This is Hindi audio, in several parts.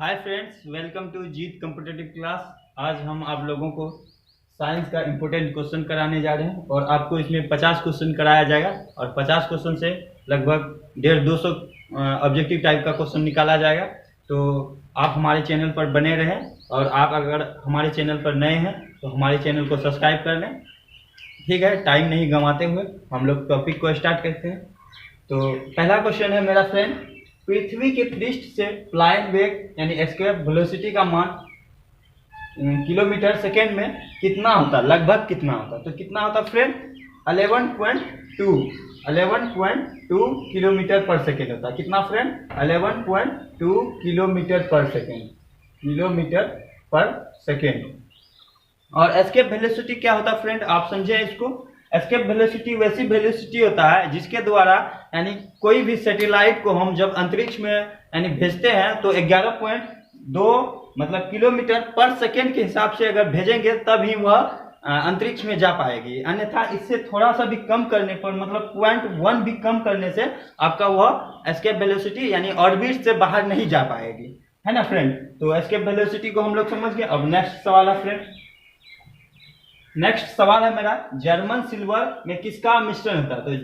Hi friends, welcome to Jeet competitive class. आज हम आप लोगों को साइंस का इम्पोर्टेंट क्वेश्चन कराने जा रहे हैं और आपको इसमें 50 क्वेश्चन कराया जाएगा और 50 क्वेश्चन से लगभग 150-200 ऑब्जेक्टिव टाइप का क्वेश्चन निकाला जाएगा। तो आप हमारे चैनल पर बने रहें और आप अगर हमारे चैनल पर नए हैं तो हमारे चैनल को सब्सक्राइब कर लें। ठीक है, टाइम नहीं गंवाते हुए हम लोग टॉपिक को स्टार्ट करते हैं। तो पहला क्वेश्चन है मेरा फ्रेंड, पृथ्वी के पृष्ठ से फ्लाइंग वेग यानी एस्केप वेलोसिटी का मान किलोमीटर सेकेंड में कितना होता है, लगभग कितना होता है। तो कितना होता है फ्रेंड, 11.2 किलोमीटर पर सेकेंड होता है। कितना फ्रेंड, 11.2 किलोमीटर पर सेकेंड। और एस्केप वेलोसिटी क्या होता है फ्रेंड, आप समझे इसको। एस्केप वेलोसिटी वैसी वेलोसिटी होता है जिसके द्वारा यानी कोई भी सैटेलाइट को हम जब अंतरिक्ष में यानी भेजते हैं तो 11.2 मतलब किलोमीटर पर सेकेंड के हिसाब से अगर भेजेंगे तभी वह अंतरिक्ष में जा पाएगी। अन्यथा इससे थोड़ा सा भी कम करने पर मतलब 0.1 भी कम करने से आपका वह एस्केप वेलोसिटी यानी ऑर्बिट से बाहर नहीं जा पाएगी, है ना फ्रेंड। तो एस्केप वेलोसिटी को हम लोग समझ गए। अब नेक्स्ट सवाल है फ्रेंड, नेक्स्ट सवाल है मेरा, जर्मन सिल्वर में किसका मिश्रण होता है। तो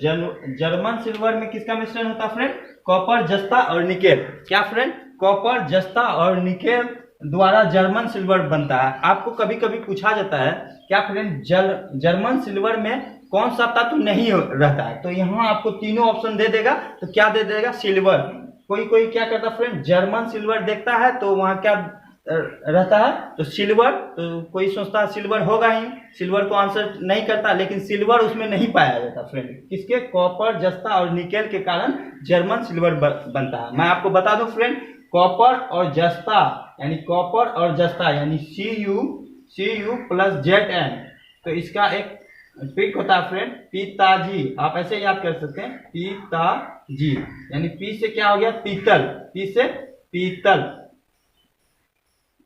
जर्मन सिल्वर में किसका मिश्रण होता है फ्रेंड, कॉपर, जस्ता और निकेल। क्या फ्रेंड, कॉपर, जस्ता और निकेल द्वारा जर्मन सिल्वर बनता है। आपको कभी कभी पूछा जाता है क्या फ्रेंड, जर्मन सिल्वर में कौन सा तत्व नहीं रहता है। तो यहाँ आपको तीनों ऑप्शन दे देगा। तो क्या दे देगा, सिल्वर। कोई क्या करता है फ्रेंड, जर्मन सिल्वर देखता है तो वहाँ क्या रहता है, तो सिल्वर। तो कोई सोचता है सिल्वर होगा ही, सिल्वर को आंसर नहीं करता, लेकिन सिल्वर उसमें नहीं पाया जाता फ्रेंड। किसके, कॉपर, जस्ता और निकेल के कारण जर्मन सिल्वर बनता है। मैं आपको बता दूं फ्रेंड, कॉपर और जस्ता यानी कॉपर और जस्ता यानी Cu प्लस Zn, तो इसका एक ट्रिक होता है फ्रेंड, पिताजी। आप ऐसे याद कर सकते हैं, पिताजी यानी पी से क्या हो गया, पीतल, पी से पीतल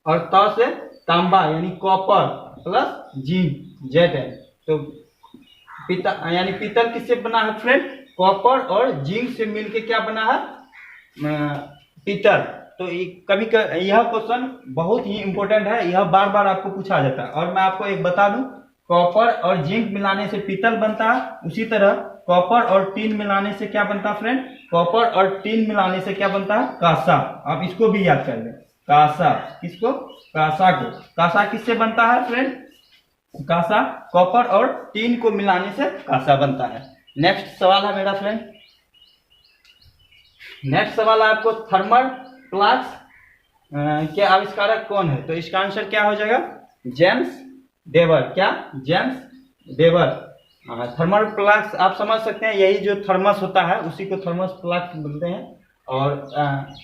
और त से तांबा यानी कॉपर प्लस जिंक, Zn। तो यानी पीतल किससे बना है फ्रेंड, कॉपर और जिंक से मिलके क्या बना है, पीतल। तो कभी यह क्वेश्चन बहुत ही इंपॉर्टेंट है, यह बार बार आपको पूछा जाता है। और मैं आपको एक बता दूं, कॉपर और जिंक मिलाने से पीतल बनता है, उसी तरह कॉपर और टीन मिलाने से क्या बनता है फ्रेंड, कॉपर और टीन मिलाने से क्या बनता है, कांसा। आप इसको भी याद कर लें, कांसा। किसको, कांसा को। कांसा किससे बनता है फ्रेंड, कांसा कॉपर और टीन को मिलाने से कांसा बनता है। नेक्स्ट सवाल है मेरा फ्रेंड, नेक्स्ट सवाल है आपको, थर्मल फ्लास्क के आविष्कारक कौन है। तो इसका आंसर क्या हो जाएगा, जेम्स वेबर। क्या, जेम्स वेबर। थर्मल फ्लास्क आप समझ सकते हैं, यही जो थर्मस होता है उसी को थर्मस फ्लास्क बोलते हैं। और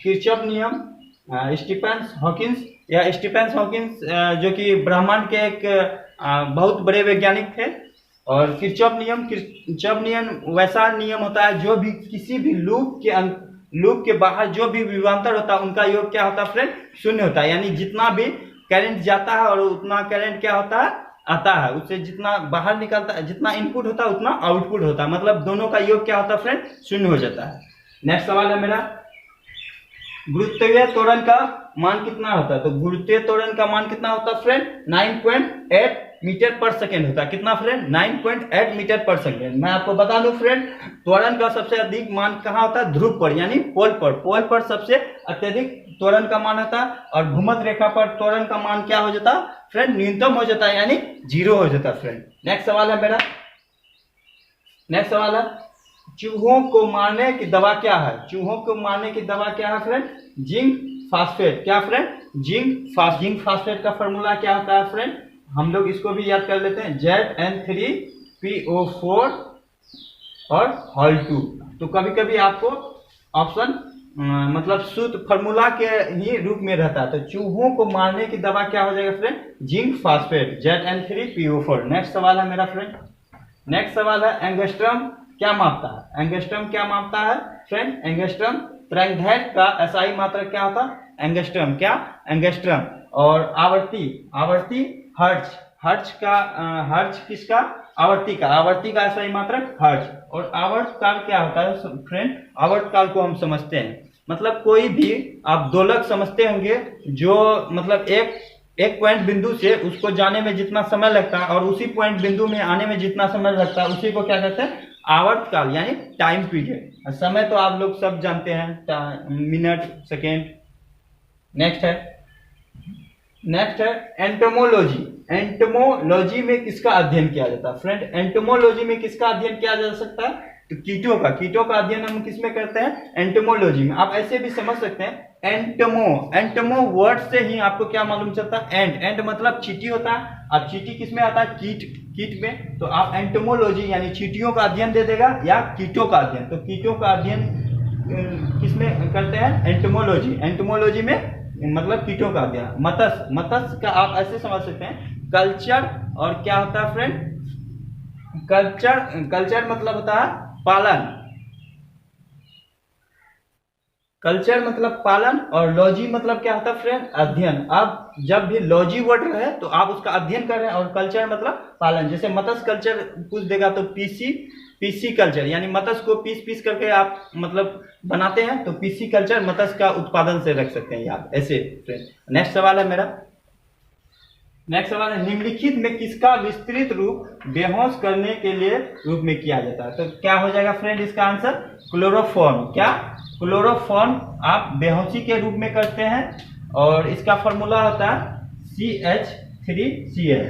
किरचॉफ नियम, स्टीफन हॉकिंस, या स्टीफन हॉकिंस जो कि ब्रह्मांड के एक बहुत बड़े वैज्ञानिक थे। और किरचॉफ नियम वैसा नियम होता है जो भी किसी भी लूप के बाहर जो भी विभवांतर होता है उनका योग क्या होता है फ्रेंड, शून्य होता है। यानी जितना भी करंट जाता है और उतना करंट क्या होता है, आता है, उससे जितना बाहर निकलता है, जितना इनपुट होता है उतना आउटपुट होता है, मतलब दोनों का योग क्या होता है फ्रेंड, शून्य हो जाता है। नेक्स्ट सवाल है मेरा, गुरुत्वीय त्वरण का मान कितना होता है। तो गुरुत्वीय त्वरण का मान कितना होता है फ्रेंड, 9.8 मीटर पर सेकेंड होता है। कितना फ्रेंड, 9.8 मीटर पर सेकेंड। मैं आपको बता दूं फ्रेंड, त्वरण का सबसे अधिक मान कहाँ होता है, ध्रुव पर यानी पोल पर सबसे अत्यधिक त्वरण का मान होता है। और भूमध्य रेखा पर त्वरण का मान क्या हो जाता है फ्रेंड, न्यूनतम हो जाता है यानी 0 हो जाता है फ्रेंड। नेक्स्ट सवाल है मेरा, नेक्स्ट सवाल है, चूहों को मारने की दवा क्या है। चूहों को मारने की दवा क्या है फ्रेंड, जिंक फास्फेट। क्या फ्रेंड, जिंक फास्फेट का फॉर्मूला क्या होता है फ्रेंड, हम लोग इसको भी याद कर लेते हैं, Zn3PO4 और हॉल 2। तो कभी कभी आपको ऑप्शन मतलब सूत्र फॉर्मूला के ही रूप में रहता है। तो चूहों को मारने की दवा क्या हो जाएगा friend, zinc phosphate, Zn3PO4। Next सवाल है मेरा फ्रेंड, नेक्स्ट सवाल है, एंगस्ट्रम क्या मापता है। एंगस्ट्रम क्या मापता है फ्रेंड, एंगस्ट्रम तरंगदैर्घ्य का एसआई मात्रक क्या होता है, एंगस्ट्रम। क्या, एंगस्ट्रम। और आवर्ती हर्ट्ज किसका, आवर्ती का एसआई मात्रक हर्ट्ज। और आवर्त काल क्या होता है फ्रेंड, आवर्त काल को हम समझते हैं, मतलब कोई भी आप दोलक समझते होंगे, जो मतलब एक पॉइंट बिंदु से उसको जाने में जितना समय लगता है और उसी पॉइंट बिंदु में आने में जितना समय लगता है उसी को क्या कहते हैं, आवर्तकाल यानी टाइम पीरियड। समय तो आप लोग सब जानते हैं, मिनट, सेकेंड। नेक्स्ट है एंटोमोलॉजी। एंटोमोलॉजी में किसका अध्ययन किया जाता है फ्रेंड? एंटोमोलॉजी में किसका अध्ययन किया जा सकता है? तो कीटों का अध्ययन हम किस में करते हैं? एंटोमोलॉजी में। आप ऐसे भी समझ सकते हैं, एंटोमो वर्ड से ही आपको क्या मालूम चलता है? एंड मतलब चींटी होता है। अब चींटी किस में आता है? कीट में। तो आप एंटोमोलॉजी यानी चींटियों का अध्ययन दे देगा या कीटों का अध्ययन। तो कीटों का अध्ययन किस में करते हैं? एंटोमोलॉजी में मतलब कीटों का अध्ययन। मत्स्य का आप ऐसे समझ सकते हैं, कल्चर। और क्या होता है फ्रेंड? कल्चर मतलब होता है पालन। कल्चर मतलब पालन, और लॉजी मतलब क्या होता है फ्रेंड? अध्ययन। आप जब भी लॉजी वर्ड रहे तो आप उसका अध्ययन कर रहे हैं, और कल्चर मतलब पालन। जैसे मत्स्य कल्चर पूछ देगा तो पीसी कल्चर यानी मत्स्य को पीस करके आप मतलब बनाते हैं, तो पीसी कल्चर मत्स्य का उत्पादन से रख सकते हैं याद, ऐसे फ्रेंड। नेक्स्ट सवाल है मेरा। निम्नलिखित में किसका विस्तृत रूप बेहोश करने के लिए रूप में किया जाता है? तो क्या हो जाएगा फ्रेंड इसका आंसर? क्लोरोफॉर्म। क्या? क्लोरोफॉर्म आप बेहोशी के रूप में करते हैं, और इसका फॉर्मूला होता है CH3Cl।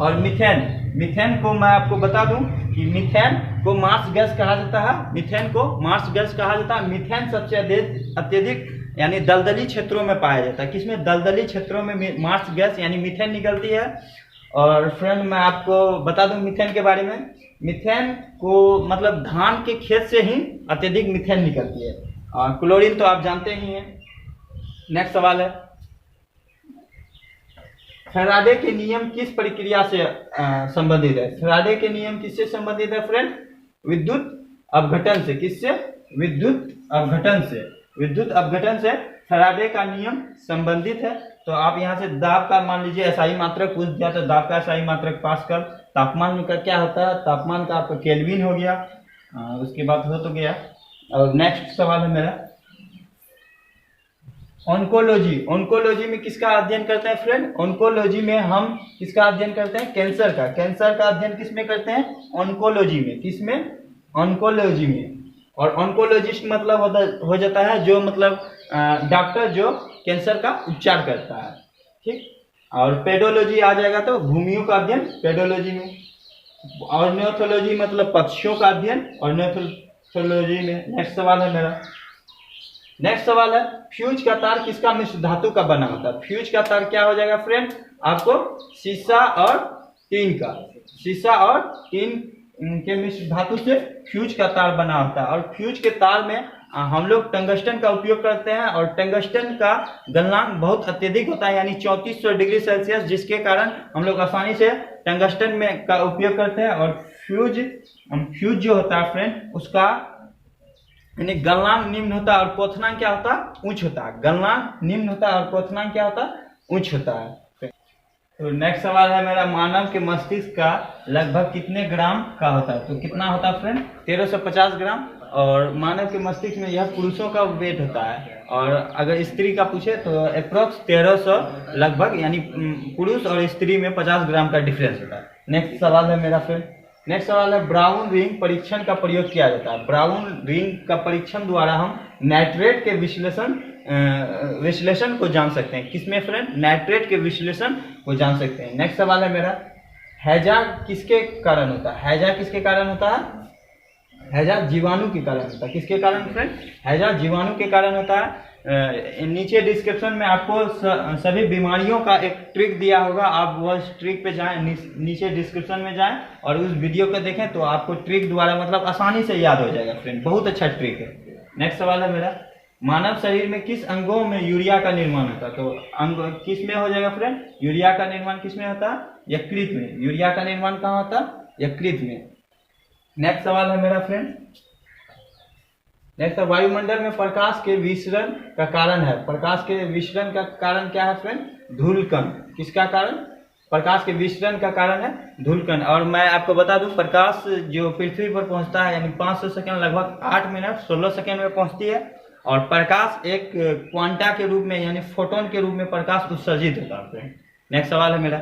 और मीथेन को मैं आपको बता दूं कि मीथेन को मार्स गैस कहा जाता है। मीथेन सबसे अत्यधिक यानी दलदली क्षेत्रों में पाया जाता है। किसमें? दलदली क्षेत्रों में मार्स गैस यानी मीथेन निकलती है। और फ्रेंड मैं आपको बता दूं मीथेन के बारे में, मीथेन को मतलब धान के खेत से ही अत्यधिक मीथेन निकलती है। और क्लोरीन तो आप जानते ही हैं। नेक्स्ट सवाल है, फैराडे के नियम किस प्रक्रिया से संबंधित है? फैराडे के नियम किससे संबंधित है फ्रेंड? विद्युत अपघटन से। किससे? विद्युत अपघटन से फैराडे का नियम संबंधित है। तो आप यहाँ से दाब का मान लीजिए SI मात्रक पूछ दिया, तो दाब का SI मात्रक पास्कल। तापमान का क्या होता है? तापमान का आपका केल्विन हो गया। उसके बाद हो तो गया। और नेक्स्ट सवाल है मेरा, ऑन्कोलॉजी में किसका अध्ययन करते हैं फ्रेंड? ऑन्कोलॉजी में हम किसका अध्ययन करते हैं? कैंसर का अध्ययन किसमें करते हैं? ऑन्कोलॉजी में। किसमें? ऑन्कोलॉजी में। और ऑन्कोलॉजिस्ट मतलब हो जाता है जो मतलब डॉक्टर जो कैंसर का उपचार करता है, ठीक। और पेडोलॉजी आ जाएगा तो भूमियों का अध्ययन पेडोलॉजी में। और न्यूथोलॉजी मतलब पक्षियों का अध्ययन और न्यूथोलॉजी में। नेक्स्ट सवाल है मेरा। फ्यूज का तार किसका मिश्र धातु का बना होता है? फ्यूज का तार क्या हो जाएगा फ्रेंड? आपको शीशा और टीन के मिश्र धातु से फ्यूज का तार बना होता है। और फ्यूज के तार में हम लोग टंगस्टन का उपयोग करते हैं, और टंगस्टन का गलनांक बहुत अत्यधिक होता है यानी 3400 डिग्री सेल्सियस, जिसके कारण हम लोग आसानी से टंगस्टन में का उपयोग करते हैं। और फ्यूज जो होता है फ्रेंड उसका यानी गलनांक निम्न होता है और क्वथनांक क्या होता है? उच्च होता है। गलनांक निम्न होता है और क्वथनांक क्या होता है? उच्च होता है। तो नेक्स्ट सवाल है मेरा, मानव के मस्तिष्क का लगभग कितने ग्राम का होता है? तो कितना होता है फ्रेंड? 1350 ग्राम। और मानव के मस्तिष्क में यह पुरुषों का वेट होता है, और अगर स्त्री का पूछे तो अप्रोक्स 1300 लगभग, यानी पुरुष और स्त्री में 50 ग्राम का डिफरेंस होता है। नेक्स्ट सवाल है मेरा फ्रेंड। नेक्स्ट सवाल है, ब्राउन रिंग परीक्षण का प्रयोग किया जाता है। ब्राउन रिंग का परीक्षण द्वारा हम नाइट्रेट के विश्लेषण को जान सकते हैं। किसमें फ्रेंड? नाइट्रेट के विश्लेषण को जान सकते हैं। नेक्स्ट सवाल है मेरा, हैजा किसके कारण होता है? हैजा किसके कारण होता है? हैजा जीवाणु के कारण होता है। किसके कारण फ्रेंड? हैजा जीवाणु के कारण होता है। नीचे डिस्क्रिप्शन में आपको सभी बीमारियों का एक ट्रिक दिया होगा, आप वो ट्रिक पे जाएं, नीचे डिस्क्रिप्शन में जाएं और उस वीडियो को देखें, तो आपको ट्रिक द्वारा मतलब आसानी से याद हो जाएगा फ्रेंड, बहुत अच्छा ट्रिक है। नेक्स्ट सवाल है मेरा, मानव शरीर में किस अंगों में यूरिया का निर्माण होता है? तो अंग किस में हो जाएगा फ्रेंड? यूरिया का निर्माण किस में होता है? यकृत में। यूरिया का निर्माण कहाँ होता है? यकृत में। नेक्स्ट सवाल है मेरा फ्रेंड, नेक्स्ट वायुमंडल में प्रकाश के विसरण का कारण है। प्रकाश के विसरण का कारण क्या है फ्रेंड? धूलकण। किसका कारण? प्रकाश के विसरण का कारण है धूलकण। और मैं आपको बता दूं, प्रकाश जो पृथ्वी पर पहुंचता है यानी 500 सेकंड लगभग 8 मिनट 16 सेकंड में पहुंचती है। और प्रकाश एक क्वांटा के रूप में यानी फोटोन के रूप में प्रकाश उत्सर्जित होता है। नेक्स्ट सवाल है मेरा।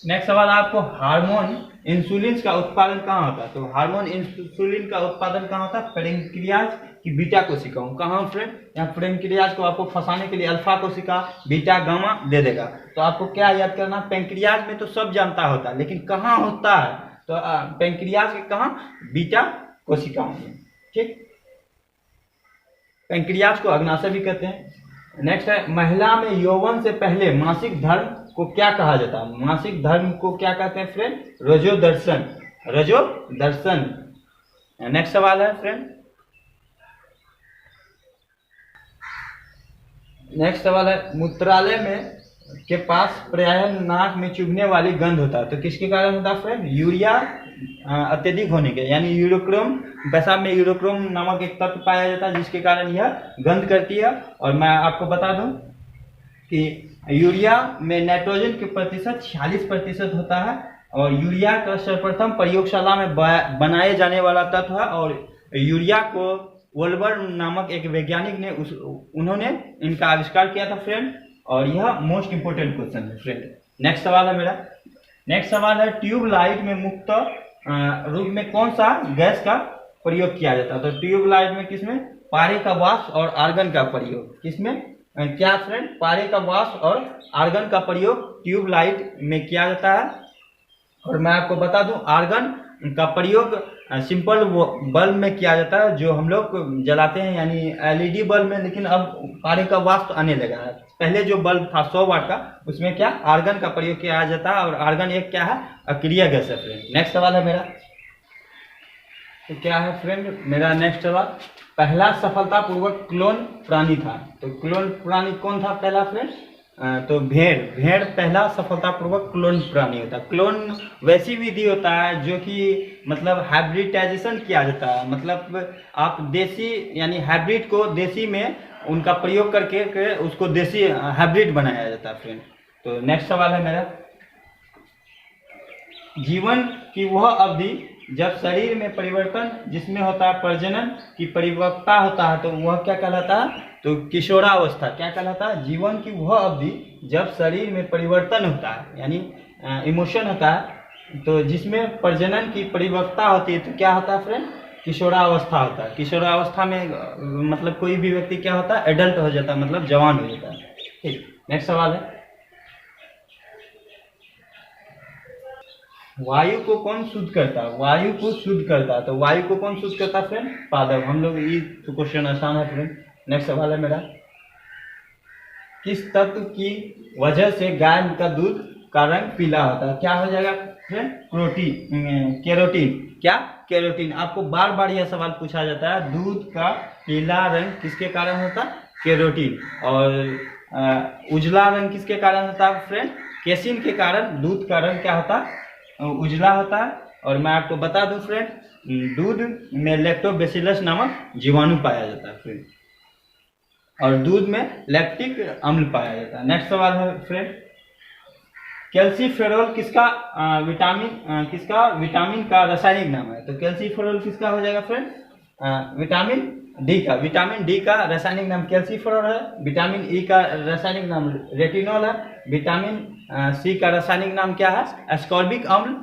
नेक्स्ट सवाल आपको, हार्मोन इंसुलिन का उत्पादन कहाँ होता है? तो हार्मोन इंसुलिन का उत्पादन कहाँ होता है? पैंक्रियाज की बीटा कोशिकाओं। कहाँ फ्रेंड? यहाँ पैंक्रियाज को आपको फंसाने के लिए अल्फा कोशिका, बीटा, गामा दे देगा। तो आपको क्या याद करना, पैंक्रियाज में तो सब जानता होता है, लेकिन कहाँ होता है? तो पैंक्रियाज के कहाँ? बीटा कोशिकाओं में। ठीक, पैंक्रियाज को अग्नाशय भी कहते हैं। नेक्स्ट है, महिला में यौवन से पहले मासिक धर्म को क्या कहा जाता है? मासिक धर्म को क्या कहते हैं फ्रेंड? रजोदर्शन। रजोदर्शन। नेक्स्ट सवाल है फ्रेंड। नेक्स्ट सवाल है, मूत्रालय में के पास प्रायः नाक में चुभने वाली गंध होता है, तो किसके कारण होता है फ्रेंड? यूरिया अत्यधिक होने के, यानी यूरोक्रोम, पेशाब में यूरोक्रोम नामक एक तत्व पाया जाता है जिसके कारण यह गंध करती है। और मैं आपको बता दूं कि यूरिया में नाइट्रोजन के प्रतिशत 46% होता है। और यूरिया का सर्वप्रथम प्रयोगशाला में बनाए जाने वाला तत्व है। और यूरिया को वोल्बर नामक एक वैज्ञानिक ने उन्होंने इनका आविष्कार किया था फ्रेंड। और यह मोस्ट इंपोर्टेंट क्वेश्चन है फ्रेंड। नेक्स्ट सवाल है मेरा। नेक्स्ट सवाल है, ट्यूबलाइट में मुक्त रूप में कौन सा गैस का प्रयोग किया जाता है? तो ट्यूबलाइट में किसमें? पारे का वाष्प और आर्गन का प्रयोग। किसमें? क्या फ्रेंड? पारे का वाष्प और आर्गन का प्रयोग ट्यूबलाइट में किया जाता है। और मैं आपको बता दूं, आर्गन का प्रयोग सिंपल बल्ब में किया जाता है जो हम लोग जलाते हैं, यानी एलईडी बल्ब में। लेकिन अब पारे का वाष्प आने लगा है। पहले जो बल्ब था 100 वाट का, उसमें क्या आर्गन का प्रयोग किया जाता है। और आर्गन एक क्या है? अक्रिय गैस है फ्रेंड। नेक्स्ट सवाल है मेरा। तो क्या है फ्रेंड मेरा नेक्स्ट सवाल, पहला सफलतापूर्वक क्लोन प्राणी था। तो क्लोन प्राणी कौन था पहला फ्रेंड? तो भेड़। भेड़ पहला सफलतापूर्वक क्लोन प्राणी होता है। क्लोन वैसी विधि होता है जो कि मतलब हाइब्रिडाइजेशन किया जाता है, मतलब आप देसी यानी हाइब्रिड को देसी में उनका प्रयोग करके उसको देसी हाइब्रिड बनाया जाता है फ्रेंड। तो नेक्स्ट सवाल है मेरा, जीवन की वह अवधि जब शरीर में परिवर्तन जिसमें होता है प्रजनन की परिपक्वता होता है, तो वह क्या कहलाता है? तो किशोरावस्था। क्या कहलाता है? जीवन की वह अवधि जब शरीर में परिवर्तन होता है, यानी इमोशन होता है, तो जिसमें प्रजनन की परिपक्वता होती है, तो क्या होता है फ्रेंड? किशोरावस्था होता है। किशोरावस्था में मतलब कोई भी व्यक्ति क्या होता है? एडल्ट हो जाता है, मतलब जवान हो जाता है। ठीक, नेक्स्ट सवाल है, वायु को कौन शुद्ध करता है? वायु को शुद्ध करता है। तो वायु को कौन शुद्ध करता है फ्रेंड? पादप। हम लोग ये तो क्वेश्चन आसान है फ्रेंड। नेक्स्ट सवाल है मेरा, किस तत्व की वजह से गाय का दूध का रंग पीला होता है? क्या हो जाएगा फ्रेंड? Protein, carotene. क्या? केरोटीन। आपको बार बार यह सवाल पूछा जाता है, दूध का पीला रंग किसके कारण होता है? केरोटीन। और उजला रंग किसके कारण होता है फ्रेंड? केसिन के कारण दूध का रंग क्या होता है? उजला होता है। और मैं आपको बता दूं फ्रेंड, दूध में लैक्टोबैसिलस नामक जीवाणु पाया जाता है फ्रेंड। और दूध में लैक्टिक अम्ल पाया जाता है। नेक्स्ट सवाल है फ्रेंड, कैल्सीफेरॉल किसका विटामिन का रासायनिक नाम है? तो कैल्सीफेरॉल किसका हो जाएगा फ्रेंड? विटामिन डी का। विटामिन डी का रासायनिक नाम कैल्सीफेरॉल है। विटामिन ई का रासायनिक नाम रेटिनॉल है। विटामिन सी का रासायनिक नाम क्या है? एस्कॉर्बिक अम्ल।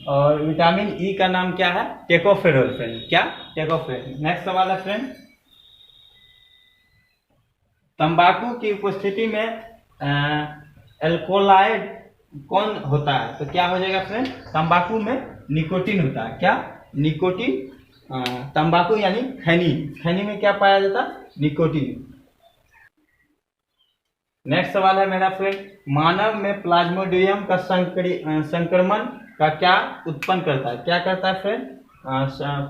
और विटामिन ई का नाम क्या है? Tocopherol friend. क्या? टेकोफेरॉल। नेक्स्ट सवाल है फ्रेंड, तंबाकू की उपस्थिति में एल्कोलाइड कौन होता है? तो क्या हो जाएगा फ्रेंड? तंबाकू में निकोटीन होता है। क्या? निकोटीन। तंबाकू यानी खैनी। खैनी में क्या पाया जाता है? निकोटीन। नेक्स्ट सवाल है मेरा फ्रेंड, मानव में प्लाज्मोडियम का संक्रमण का क्या उत्पन्न करता है? क्या करता है फ्रेंड?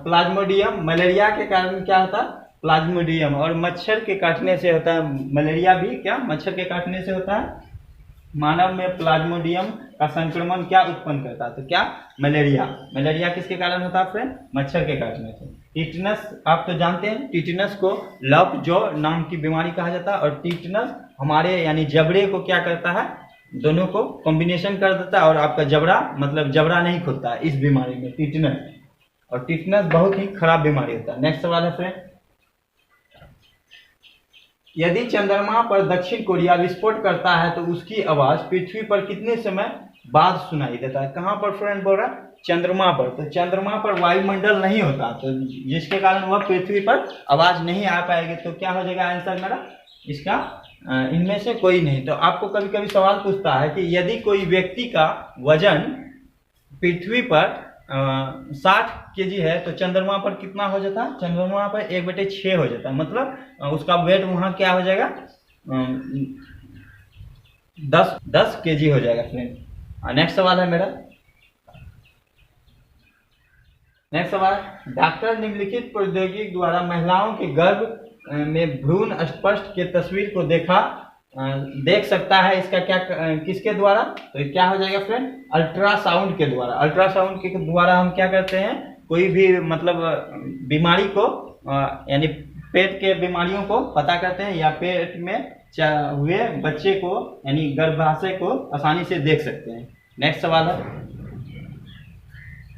प्लाज्मोडियम। मलेरिया के कारण क्या होता है? प्लाज्मोडियम। और मच्छर के काटने से होता है। मलेरिया भी क्या मच्छर के काटने से होता है? मानव में प्लाज्मोडियम का संक्रमण क्या उत्पन्न करता है? तो क्या? मलेरिया। मलेरिया किसके कारण होता है फ्रेंड? मच्छर के काटने से। टिटनस आप तो जानते हैं, टिटनस को लॉक जॉ नाम की बीमारी कहा जाता है, और टिटनस हमारे यानी जबड़े को क्या करता है, दोनों को कॉम्बिनेशन कर देता है और आपका जबड़ा मतलब जबड़ा नहीं खुलता है इस बीमारी में, टिटनस। और टिटनस बहुत ही खराब बीमारी होता है। नेक्स्ट सवाल है फ्रेंड, यदि चंद्रमा पर दक्षिण कोरिया विस्फोट करता है तो उसकी आवाज पृथ्वी पर कितने समय बाद सुनाई देता है? कहाँ पर फ्रेंड बोल रहा है? चंद्रमा पर। तो चंद्रमा पर वायुमंडल नहीं होता, तो जिसके कारण वह पृथ्वी पर आवाज नहीं आ पाएगी। तो क्या हो जाएगा आंसर मेरा इसका? इनमें से कोई नहीं। तो आपको कभी कभी सवाल पूछता है कि यदि कोई व्यक्ति का वजन पृथ्वी पर 60 kg है तो चंद्रमा पर कितना हो जाता है? चंद्रमा पर 1/6 हो जाता है, मतलब उसका वेट वहां क्या हो जाएगा? 10 kg हो जाएगा फ्रेंड। नेक्स्ट सवाल है मेरा, नेक्स्ट सवाल, डॉक्टर निम्नलिखित प्रौद्योगिकी द्वारा महिलाओं के गर्भ में भ्रूण स्पष्ट के तस्वीर को देख सकता है, इसका क्या किसके द्वारा? तो क्या हो जाएगा फ्रेंड? अल्ट्रासाउंड के द्वारा। अल्ट्रासाउंड के द्वारा हम क्या करते हैं, कोई भी मतलब बीमारी को यानी पेट के बीमारियों को पता करते हैं, या पेट में हुए बच्चे को यानी गर्भाशय को आसानी से देख सकते हैं। नेक्स्ट सवाल है,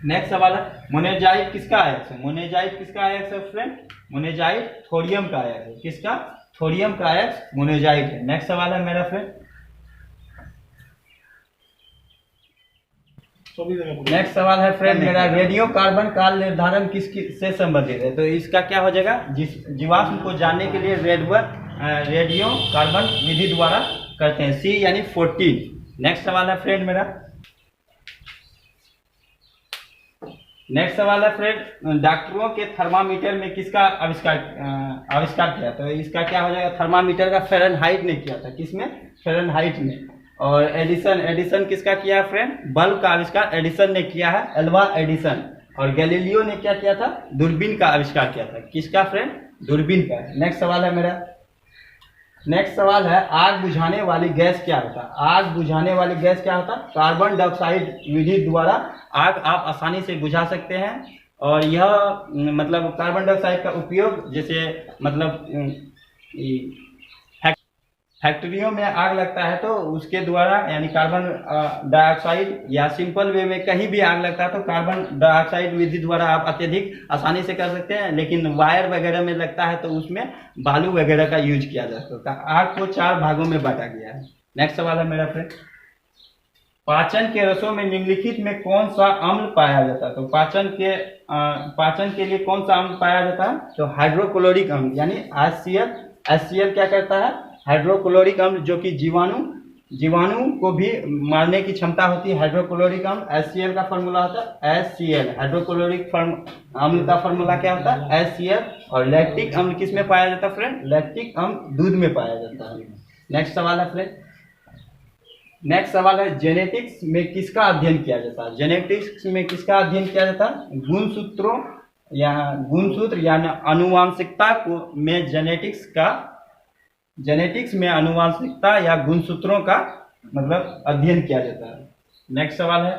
नेक्स्ट सवाल है, मोनेजाइट किसका आयक है? मोनेजाइट किसका आयक है फ्रेंड? मोनेजाइट थोरियम का आयक है। किसका? थोरियम का आयक मोनेजाइट है। नेक्स्ट सवाल है मेरा फ्रेंड, नेक्स्ट सवाल है फ्रेंड मेरा, रेडियो कार्बन काल निर्धारण किससे संबंधित है? तो इसका क्या हो जाएगा? जीवाश्म को जानने के लिए रेडियो कार्बन विधि द्वारा करते हैं, सी यानी 14। नेक्स्ट सवाल है फ्रेंड मेरा, नेक्स्ट सवाल है फ्रेंड, डॉक्टरों के थर्मामीटर में किसका आविष्कार किया? तो इसका क्या हो जाएगा? थर्मामीटर का फ़ारेनहाइट ने किया था। किसमें? फ़ारेनहाइट में। और एडिसन किसका किया फ्रेंड? बल्ब का आविष्कार एडिसन ने किया है, एल्वा एडिसन। और गैलीलियो ने क्या किया था? दूरबीन का आविष्कार किया था। किसका फ्रेंड? दूरबीन का। नेक्स्ट सवाल है मेरा, नेक्स्ट सवाल है, आग बुझाने वाली गैस क्या होता है? आग बुझाने वाली गैस क्या होता है? कार्बन डाइऑक्साइड विधि द्वारा आग आप आसानी से बुझा सकते हैं। और यह मतलब कार्बन डाइऑक्साइड का उपयोग जैसे मतलब फैक्ट्रियों में आग लगता है तो उसके द्वारा यानी कार्बन डाइऑक्साइड, या सिंपल वे में कहीं भी आग लगता है तो कार्बन डाइऑक्साइड विधि द्वारा आप अत्यधिक आसानी से कर सकते हैं। लेकिन वायर वगैरह में लगता है तो उसमें बालू वगैरह का यूज किया जा सकता है। आग को 4 भागों में बांटा गया है। नेक्स्ट सवाल है मेरा फ्रेंड, पाचन के रसों में निम्नलिखित में कौन सा अम्ल पाया जाता है? तो पाचन के लिए कौन सा अम्ल पाया जाता है? तो हाइड्रोक्लोरिक अम्ल यानी HCl क्या करता है? हाइड्रोक्लोरिक अम्ल, जो कि जीवाणु को भी मारने की क्षमता होती है। हाइड्रोक्लोरिक अम्ल HCl का फॉर्मूला होता है HCl। हाइड्रोक्लोरिक अम्ल का फॉर्मूला क्या होता है? HCl। और लैक्टिक अम्ल किस में पाया जाता है फ्रेंड? लैक्टिक अम्ल दूध में पाया जाता है। नेक्स्ट सवाल है फ्रेंड, नेक्स्ट सवाल है, जेनेटिक्स में किसका अध्ययन किया जाता है? जेनेटिक्स में किसका अध्ययन किया जाता है? गुणसूत्र या आनुवांशिकता को में जेनेटिक्स में आनुवांशिकता या गुणसूत्रों का मतलब अध्ययन किया जाता है। नेक्स्ट सवाल है,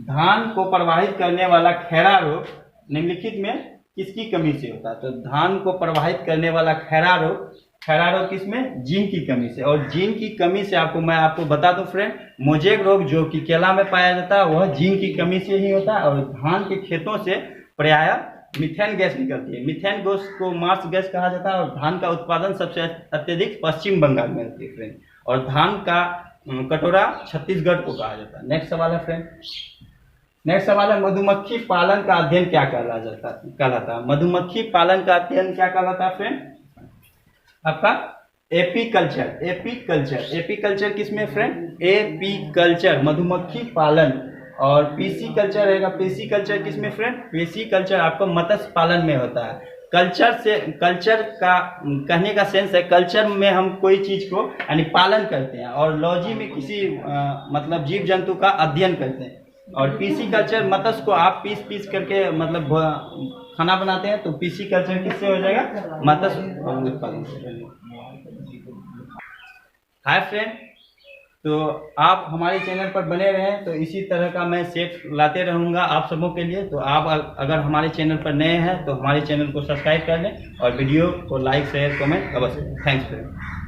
धान को प्रवाहित करने वाला खैरा रोग निम्नलिखित में किसकी कमी से होता है? तो धान को प्रवाहित करने वाला खैरा रोग किसमें? जीन की कमी से। और जीन की कमी से मैं आपको बता दूं फ्रेंड, मोजेक रोग जो कि केला में पाया जाता है वह जीन की कमी से ही होता है। और धान के खेतों से प्रायः मीथेन गैस निकलती है। मीथेन गैस को मार्स गैस कहा जाता है। और धान का उत्पादन सबसे अत्यधिक पश्चिम बंगाल में होती है फ्रेंड। और धान का कटोरा छत्तीसगढ़ को कहा जाता है। नेक्स्ट सवाल है फ्रेंड, नेक्स्ट सवाल है, मधुमक्खी पालन का अध्ययन क्या कहलाता है? मधुमक्खी पालन का अध्ययन क्या कहलाता है फ्रेंड? आपका एपीकल्चर किसमें फ्रेंड? एपीकल्चर मधुमक्खी पालन। और पीसी कल्चर रहेगा। पीसी कल्चर किसमें फ्रेंड? पीसी कल्चर आपको मत्स्य पालन में होता है। कल्चर का कहने का सेंस है, कल्चर में हम कोई चीज को यानी पालन करते हैं। और लॉजी में किसी मतलब जीव जंतु का अध्ययन करते हैं। और पीसी कल्चर मत्स्य को आप पीस करके मतलब खाना बनाते हैं। तो पीसी कल्चर किससे हो जाएगा? मत्स्य उत्पादन से। हाय फ्रेंड, तो आप हमारे चैनल पर बने रहें, तो इसी तरह का मैं सेट लाते रहूँगा आप सबों के लिए। तो आप अगर हमारे चैनल पर नए हैं तो हमारे चैनल को सब्सक्राइब कर लें और वीडियो को लाइक शेयर कमेंट अवश्य। Thanks friend.